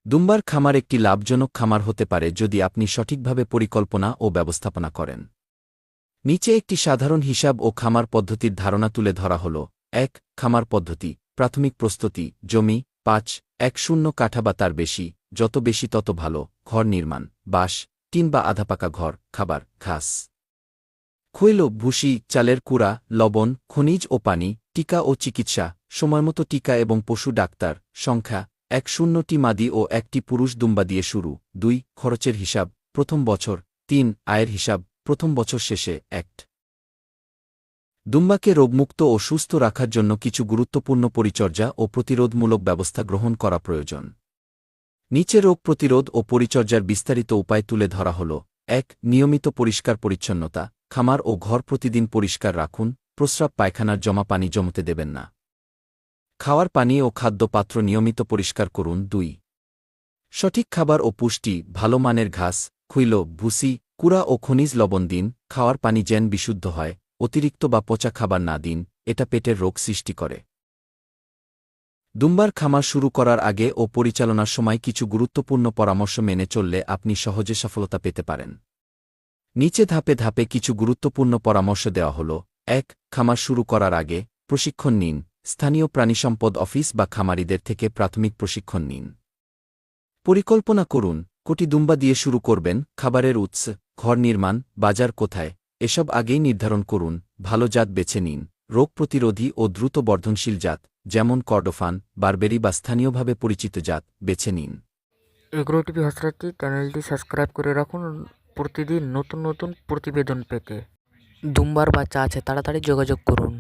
দুম্বার খামার একটি লাভজনক খামার হতে পারে যদি আপনি সঠিকভাবে পরিকল্পনা ও ব্যবস্থাপনা করেন। নিচে একটি সাধারণ হিসাব ও খামার পদ্ধতির ধারণা তুলে ধরা হল। ১. খামার পদ্ধতি। প্রাথমিক প্রস্তুতি। জমি ৫-১-০ কাঠা বা তার বেশি, যত বেশি তত ভালো। ঘর নির্মাণ। বাঁশ, টিন বা আধাপাকা ঘর। খাবার, ঘাস, খৈল, ভুসি, চালের কুড়া, লবণ, খনিজ ও পানি। টিকা ও চিকিৎসা। সময়মতো টিকা এবং পশু ডাক্তার। সংখ্যা ১-০টি মাদি ও ১টি পুরুষ দুম্বা দিয়ে শুরু। ২. খরচের হিসাব। প্রথম বছর। ৩. আয়ের হিসাব। প্রথম বছর শেষে ১ দুম্বাকে রোগমুক্ত ও সুস্থ রাখার জন্য কিছু গুরুত্বপূর্ণ পরিচর্যা ও প্রতিরোধমূলক ব্যবস্থা গ্রহণ করা প্রয়োজন। নিচে রোগ প্রতিরোধ ও পরিচর্যার বিস্তারিত উপায় তুলে ধরা হল। ১. নিয়মিত পরিষ্কার পরিচ্ছন্নতা। খামার ও ঘর প্রতিদিন পরিষ্কার রাখুন। প্রস্রাব পায়খানার জমা পানি জমতে দেবেন না। খাওয়ার পানি ও খাদ্য পাত্র নিয়মিত পরিষ্কার করুন। ২. সঠিক খাবার ও পুষ্টি। ভালো মানের ঘাস, খৈল, ভুসি, কুড়া ও খনিজ লবণ দিন। খাওয়ার পানি যেন বিশুদ্ধ হয়। অতিরিক্ত বা পচা খাবার না দিন, এটা পেটের রোগ সৃষ্টি করে। দুম্বার খামার শুরু করার আগে ও পরিচালনার সময় কিছু গুরুত্বপূর্ণ পরামর্শ মেনে চললে আপনি সহজে সফলতা পেতে পারেন। নিচে ধাপে ধাপে কিছু গুরুত্বপূর্ণ পরামর্শ দেওয়া হল। ১. খামার শুরু করার আগে প্রশিক্ষণ নিন। স্থানীয় প্রাণিসম্পদ অফিস বা খামারিদের থেকে প্রাথমিক প্রশিক্ষণ নিন। পরিকল্পনা করুন, কোটি দুম্বা দিয়ে শুরু করবেন, খাবারের উৎস, ঘর নির্মাণ, বাজার কোথায়, এসব আগেই নির্ধারণ করুন। ভালো জাত বেছে নিন। রোগ প্রতিরোধী ও দ্রুত বর্ধনশীল জাত, যেমন কর্ডোফান, বারবেরি বা স্থানীয়ভাবে পরিচিত জাত বেছে নিন। এগ্রো টিভি হাসরাতি চ্যানেলটি সাবস্ক্রাইব করে রাখুন প্রতিদিন নতুন নতুন প্রতিবেদন পেতে। দুম্বার বাচ্চা আছে, তাড়াতাড়ি যোগাযোগ করুন।